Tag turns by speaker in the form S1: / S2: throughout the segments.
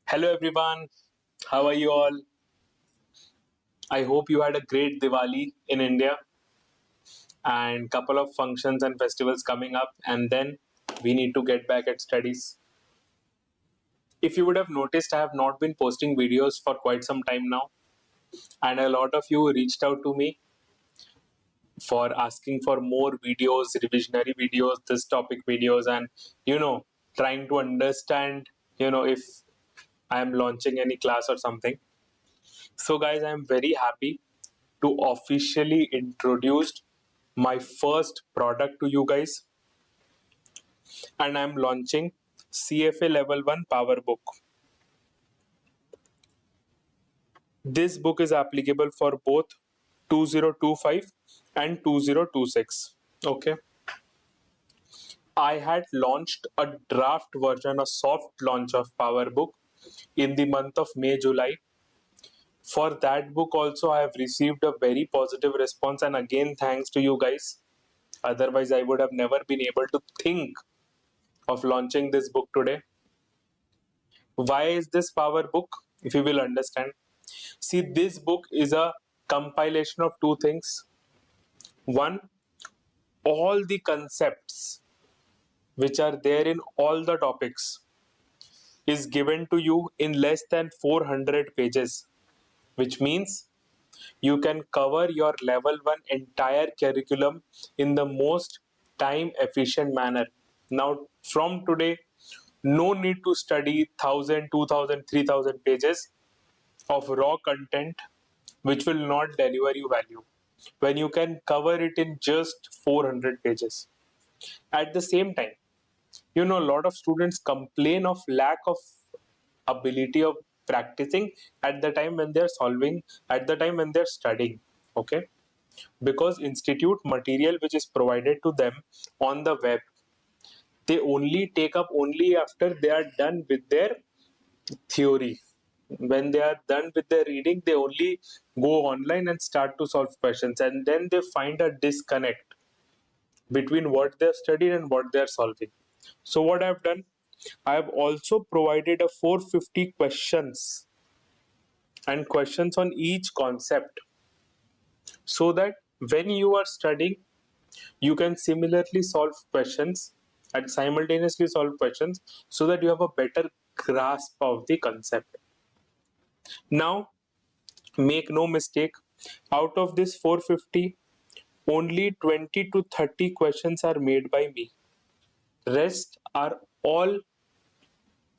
S1: Hello everyone, how are you all? I hope you had a great Diwali in India and couple of functions and festivals coming up, and then we need to get back at studies. If you would have noticed, I have not been posting videos for quite some time now, and a lot of you reached out to me for asking for more videos, revisionary videos, this topic videos, and trying to understand, if I am launching any class or something. So guys, I am very happy to officially introduce my first product to you guys, and I'm launching CFA Level 1 Power Book. This book is applicable for both 2025 and 2026. Okay. I had launched a draft version, a soft launch of Power Book in the month of May, July. For that book also, I have received a very positive response, and again, thanks to you guys. Otherwise, I would have never been able to think of launching this book today. Why is this power book? If you will understand, see, this book is a compilation of two things. One, all the concepts which are there in all the topics is given to you in less than 400 pages, which means you can cover your level 1 entire curriculum in the most time efficient manner. Now from today, no need to study 1000, 2000, 3000 pages of raw content which will not deliver you value when you can cover it in just 400 pages. At the same time, a lot of students complain of lack of ability of practicing at the time when they're solving, at the time when they're studying. Okay, because institute material which is provided to them on the web, they only take up only after they are done with their theory. When they are done with their reading, they only go online and start to solve questions, and then they find a disconnect between what they have studied and what they are solving. So what I have done, I have also provided a 450 questions and questions on each concept, so that when you are studying, you can similarly solve questions and simultaneously solve questions, so that you have a better grasp of the concept. Now, make no mistake, out of this 450, only 20 to 30 questions are made by me. Rest are all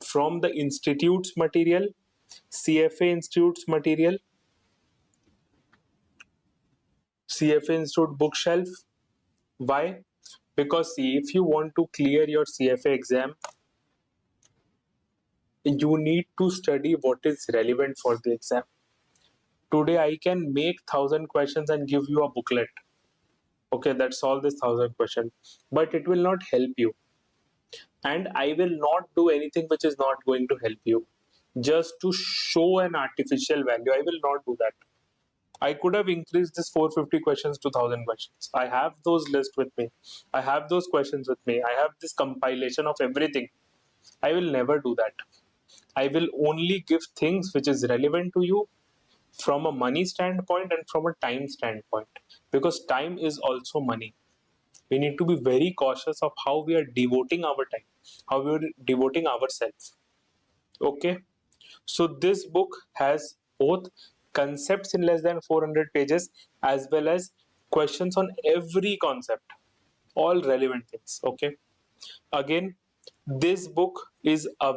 S1: from the institute's material, CFA Institute's material, CFA Institute bookshelf. Why? Because see, if you want to clear your CFA exam, you need to study what is relevant for the exam. Today I can make 1000 questions and give you a booklet. Okay, that's all this 1000 questions, but it will not help you, and I will not do anything which is not going to help you just to show an artificial value. I will not do that. I could have increased this 450 questions to 1000 questions. I have those lists with me. I have those questions with me. I have this compilation of everything. I will never do that. I will only give things which is relevant to you from a money standpoint and from a time standpoint, because time is also money. We need to be very cautious of how we are devoting our time, how we are devoting ourselves. Okay, so this book has both concepts in less than 400 pages as well as questions on every concept, all relevant things. Okay, again, this book is a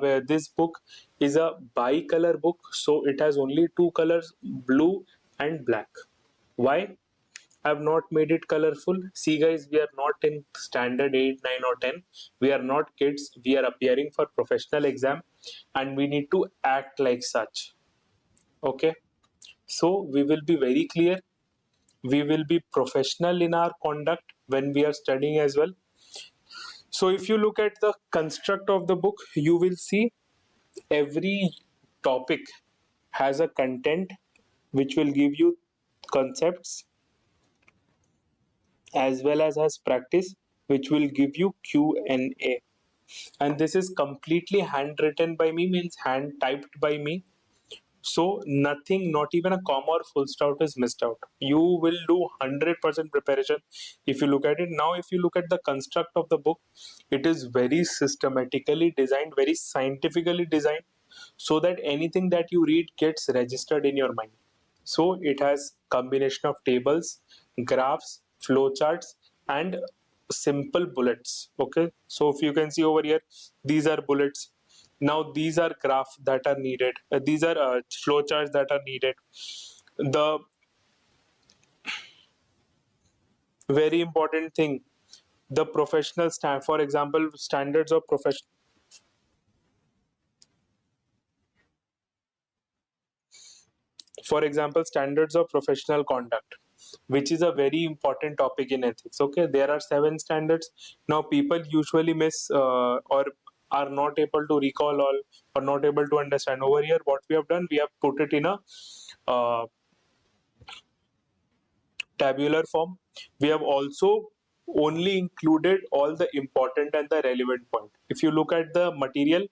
S1: bicolor book, so it has only two colors, blue and black. Why I have not made it colorful? See guys, we are not in standard 8, 9 or 10. We are not kids. We are appearing for professional exam, and we need to act like such. Okay. So we will be very clear. We will be professional in our conduct when we are studying as well. So if you look at the construct of the book, you will see every topic has a content which will give you concepts, as well as has practice which will give you Q&A. and this is completely handwritten by me, means hand typed by me. So nothing, not even a comma or full stop is missed out. You will do 100% preparation if you look at it. Now, if you look at the construct of the book, it is very systematically designed, very scientifically designed, so that anything that you read gets registered in your mind. So it has combination of tables, graphs, flowcharts, and simple bullets. Okay, so if you can see over here, these are bullets. Now these are graphs that are needed. These are flowcharts that are needed. The very important thing, the professional stand, for example, standards of profession. For example, standards of professional conduct, which is a very important topic in ethics. Okay, there are 7 standards. Now people usually miss or are not able to recall all, or not able to understand. Over here what we have done, we have put it in a uh, tabular form. We have also only included all the important and the relevant point. If you look at the material,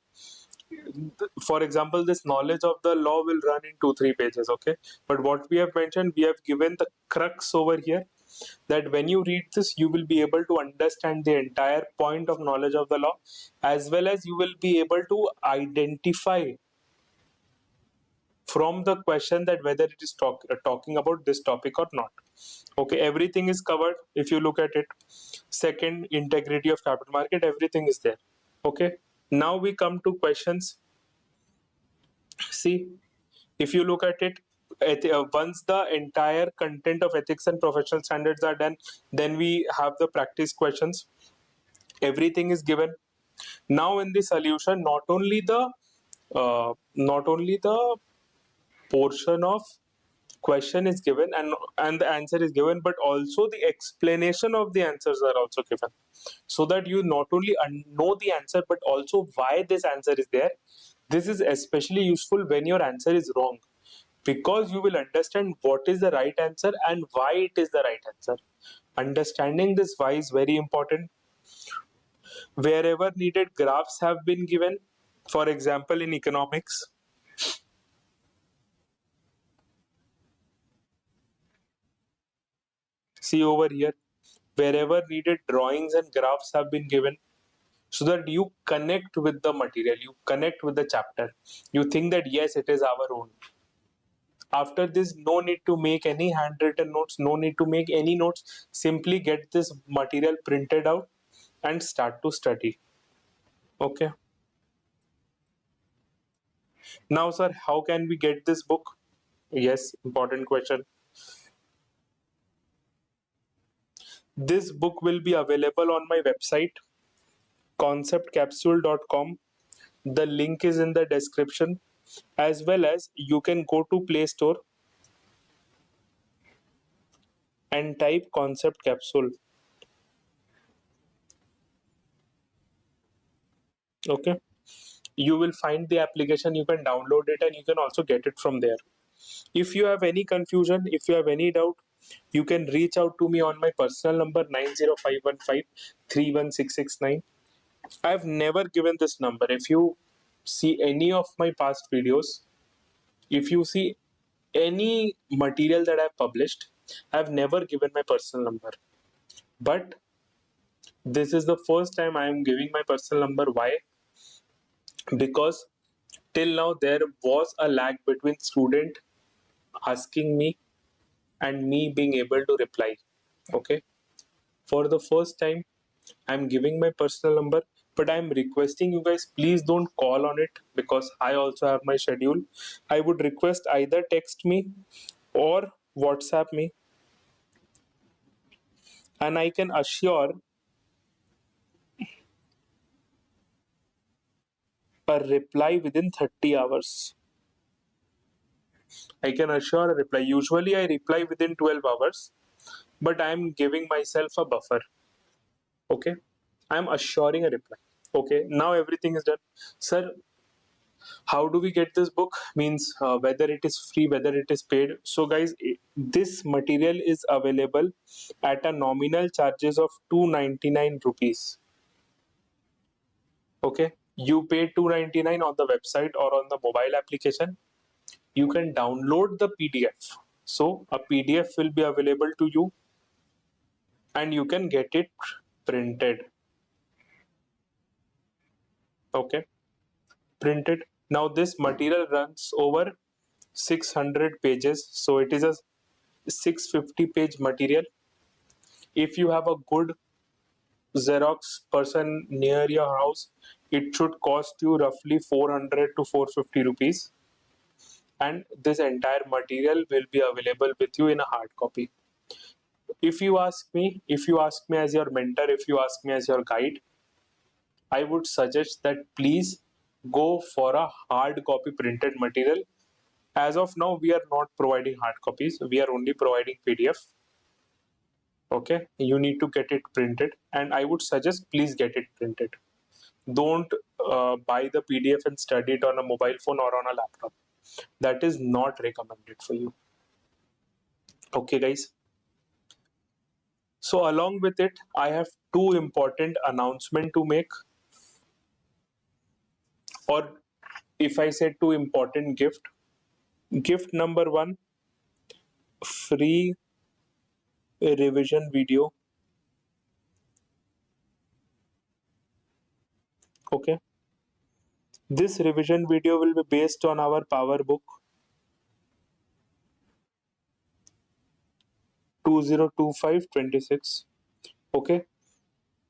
S1: for example, this knowledge of the law will run in 2-3 pages. Okay, but what we have mentioned, we have given the crux over here, that when you read this, you will be able to understand the entire point of knowledge of the law, as well as you will be able to identify from the question that whether it is talking about this topic or not. Okay, everything is covered if you look at it. Second, integrity of capital market, everything is there. Okay, now we come to questions. See, if you look at it, once the entire content of ethics and professional standards are done, then we have the practice questions. Everything is given. Now in the solution, not only the portion of question is given, and the answer is given, but also the explanation of the answers are also given, so that you not only know the answer, but also why this answer is there. This is especially useful when your answer is wrong, because you will understand what is the right answer and why it is the right answer. Understanding this why is very important. Wherever needed, graphs have been given. For example, in economics, see over here, wherever needed, drawings and graphs have been given, so that you connect with the material, you connect with the chapter, you think that yes, it is our own. After this, no need to make any handwritten notes, no need to make any notes. Simply get this material printed out and start to study. Okay. Now, sir, how can we get this book? Yes, important question. This book will be available on my website, conceptcapsule.com. The link is in the description, as well as you can go to Play Store and type concept capsule. Okay, you will find the application, you can download it, and you can also get it from there. If you have any confusion, if you have any doubt, you can reach out to me on my personal number 90515 I have never given this number. If you see any of my past videos, if you see any material that I've published, I've never given my personal number. But this is the first time I am giving my personal number. Why? Because till now there was a lag between student asking me and me being able to reply. Okay, for the first time I'm giving my personal number, but I'm requesting you guys, please don't call on it, because I also have my schedule. I would request either text me or WhatsApp me, and I can assure a reply within 30 hours. I can assure a reply. Usually I reply within 12 hours, but I'm giving myself a buffer. Okay, I'm assuring a reply. Okay, now everything is done. Sir, how do we get this book? Means whether it is free, whether it is paid. So guys, this material is available at a nominal charges of 299 rupees. Okay, you pay 299 on the website or on the mobile application. You can download the PDF. So a PDF will be available to you and you can get it printed. Okay, printed. Now this material runs over 600 pages, so it is a 650 page material. If you have a good Xerox person near your house, it should cost you roughly 400 to 450 rupees, and this entire material will be available with you in a hard copy. If you ask me as your mentor, if you ask me as your guide, I would suggest that please go for a hard copy printed material. As of now, we are not providing hard copies, we are only providing PDF. Okay, you need to get it printed, and I would suggest please get it printed. Don't buy the PDF and study it on a mobile phone or on a laptop. That is not recommended for you. Okay, guys. So along with it, I have two important announcement to make, or if I say two important gift. Gift number one, free revision video. Okay, this revision video will be based on our power book 2025-26. Okay,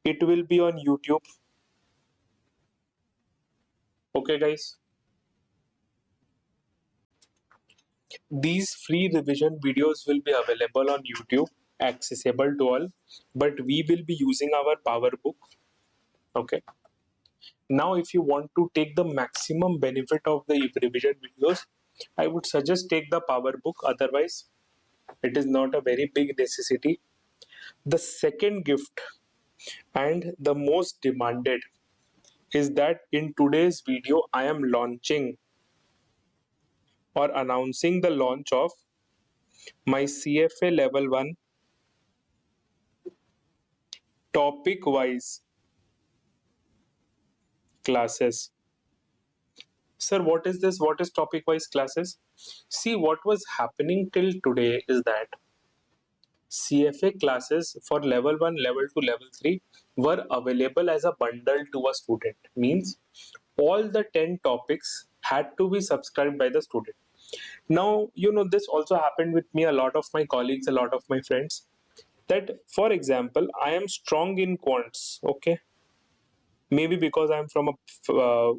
S1: it will be on YouTube. Okay, guys, these free revision videos will be available on YouTube, accessible to all, but we will be using our power book. Okay, now if you want to take the maximum benefit of the revision videos, I would suggest take the power book. Otherwise, it is not a very big necessity. The second gift, and the most demanded, is that in today's video I am launching or announcing the launch of my CFA Level 1 topic wise classes. Sir, what is this? What is topic wise classes? See, what was happening till today is that CFA classes for level 1, level 2, level 3 were available as a bundle to a student. Means all the 10 topics had to be subscribed by the student. Now, this also happened with me, a lot of my colleagues, a lot of my friends. That, for example, I am strong in quants, okay? Maybe because I'm from a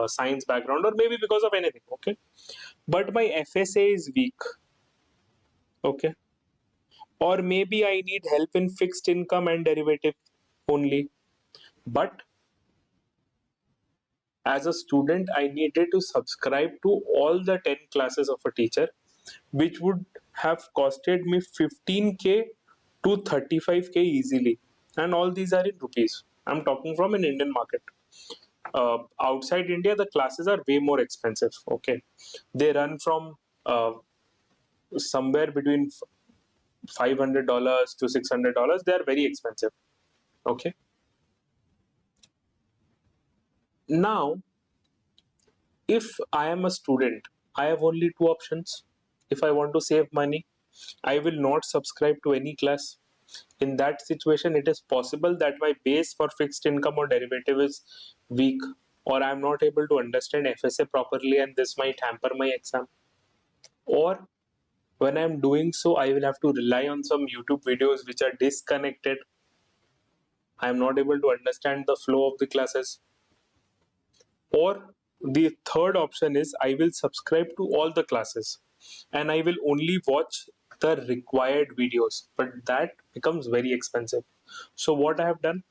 S1: science background, or maybe because of anything, okay? But my FSA is weak, okay? Or maybe I need help in fixed income and derivative only. But as a student, I needed to subscribe to all the 10 classes of a teacher, which would have costed me 15k to 35k easily. And all these are in rupees. I'm talking from an Indian market. Outside India, the classes are way more expensive. Okay, they run from somewhere between $500 to $600. They are very expensive. Okay, now if I am a student, I have only two options. If I want to save money, I will not subscribe to any class. In that situation, it is possible that my base for fixed income or derivative is weak, or I am not able to understand FSA properly, and this might hamper my exam. Or when I am doing so, I will have to rely on some YouTube videos which are disconnected. I am not able to understand the flow of the classes. Or the third option is I will subscribe to all the classes and I will only watch the required videos, but that becomes very expensive. So what I have done,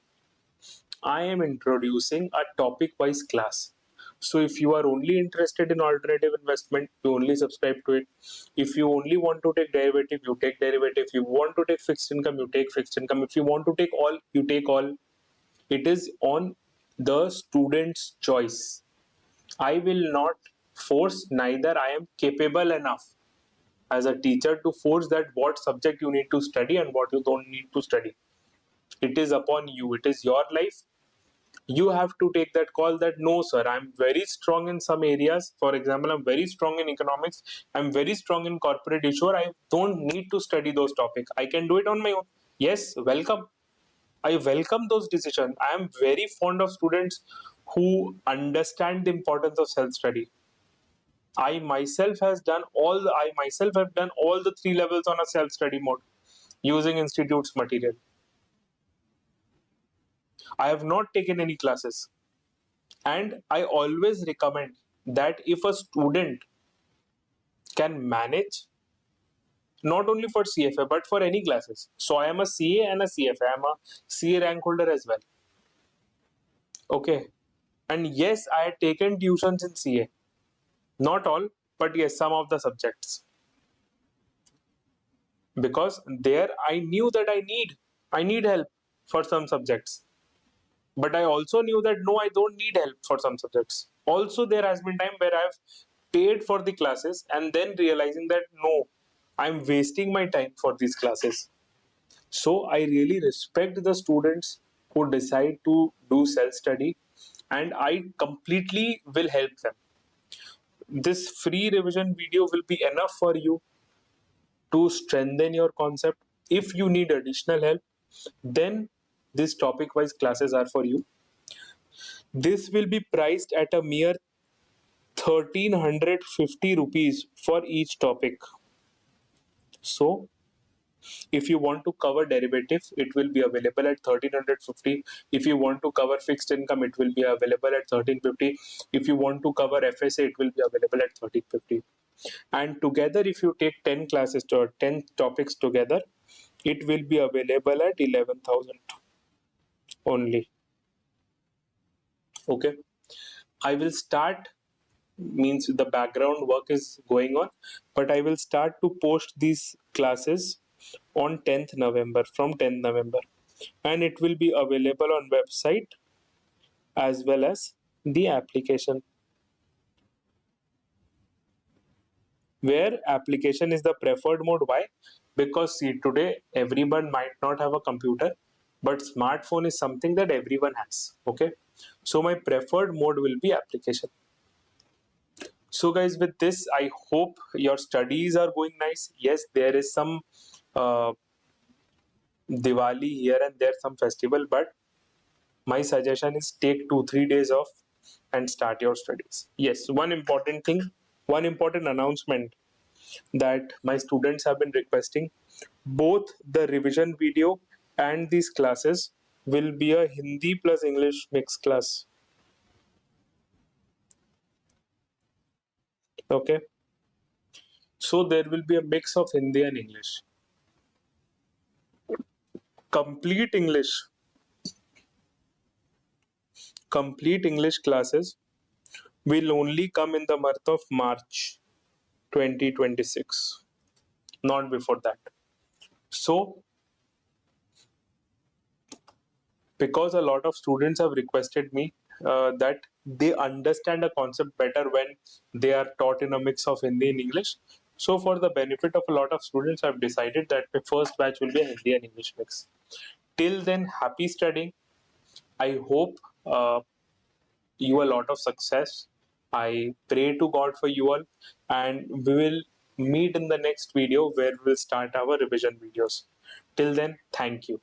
S1: I am introducing a topic wise class. So if you are only interested in alternative investment, you only subscribe to it. If you only want to take derivative, you take derivative. If you want to take fixed income, you take fixed income. If you want to take all, you take all. It is on the student's choice. I will not force, neither I am capable enough as a teacher to force that what subject you need to study and what you don't need to study. It is upon you. It is your life. You have to take that call that no sir, I'm very strong in some areas. For example, I'm very strong in economics, I'm very strong in corporate issue, I don't need to study those topics, I can do it on my own. Yes, welcome. I welcome those decisions. I am very fond of students who understand the importance of self study. I myself have done all the three levels on a self study mode using institute's material. I have not taken any classes. And I always recommend that if a student can manage, not only for CFA but for any classes. So I am a CA and a CFA. I am a CA rank holder as well. Okay. And yes, I had taken tuitions in CA. Not all, but yes, some of the subjects. Because there I knew that I need help for some subjects. But I also knew that no, I don't need help for some subjects. Also, there has been time where I've paid for the classes and then realizing that no, I'm wasting my time for these classes. So I really respect the students who decide to do self study, and I completely will help them. This free revision video will be enough for you to strengthen your concept. If you need additional help, then these topic wise classes are for you. This will be priced at a mere 1350 rupees for each topic. So if you want to cover derivatives, it will be available at 1350. If you want to cover fixed income, it will be available at 1350. If you want to cover FSA, it will be available at 1350. And together, if you take 10 classes or 10 topics together, it will be available at 11,000 only. Okay. I will start, means the background work is going on, but I will start to post these classes on 10th November, from 10th November, and it will be available on website as well as the application, where application is the preferred mode. Why? Because see, today everyone might not have a computer, but smartphone is something that everyone has. Okay, so my preferred mode will be application. So guys, with this I hope your studies are going nice. Yes, there is some uh, Diwali here and there, some festival, but my suggestion is take 2 3 days off and start your studies. Yes, one important thing, one important announcement that my students have been requesting, both the revision video and these classes will be a Hindi plus English mixed class. Okay, so there will be a mix of Hindi and English. Complete English, complete English classes will only come in the month of March 2026, not before that. So because a lot of students have requested me that they understand a concept better when they are taught in a mix of Hindi and English. So for the benefit of a lot of students, I've decided that my first batch will be a Hindi and English mix. Till then, happy studying. I hope you a lot of success. I pray to God for you all, and we will meet in the next video where we'll start our revision videos. Till then, thank you.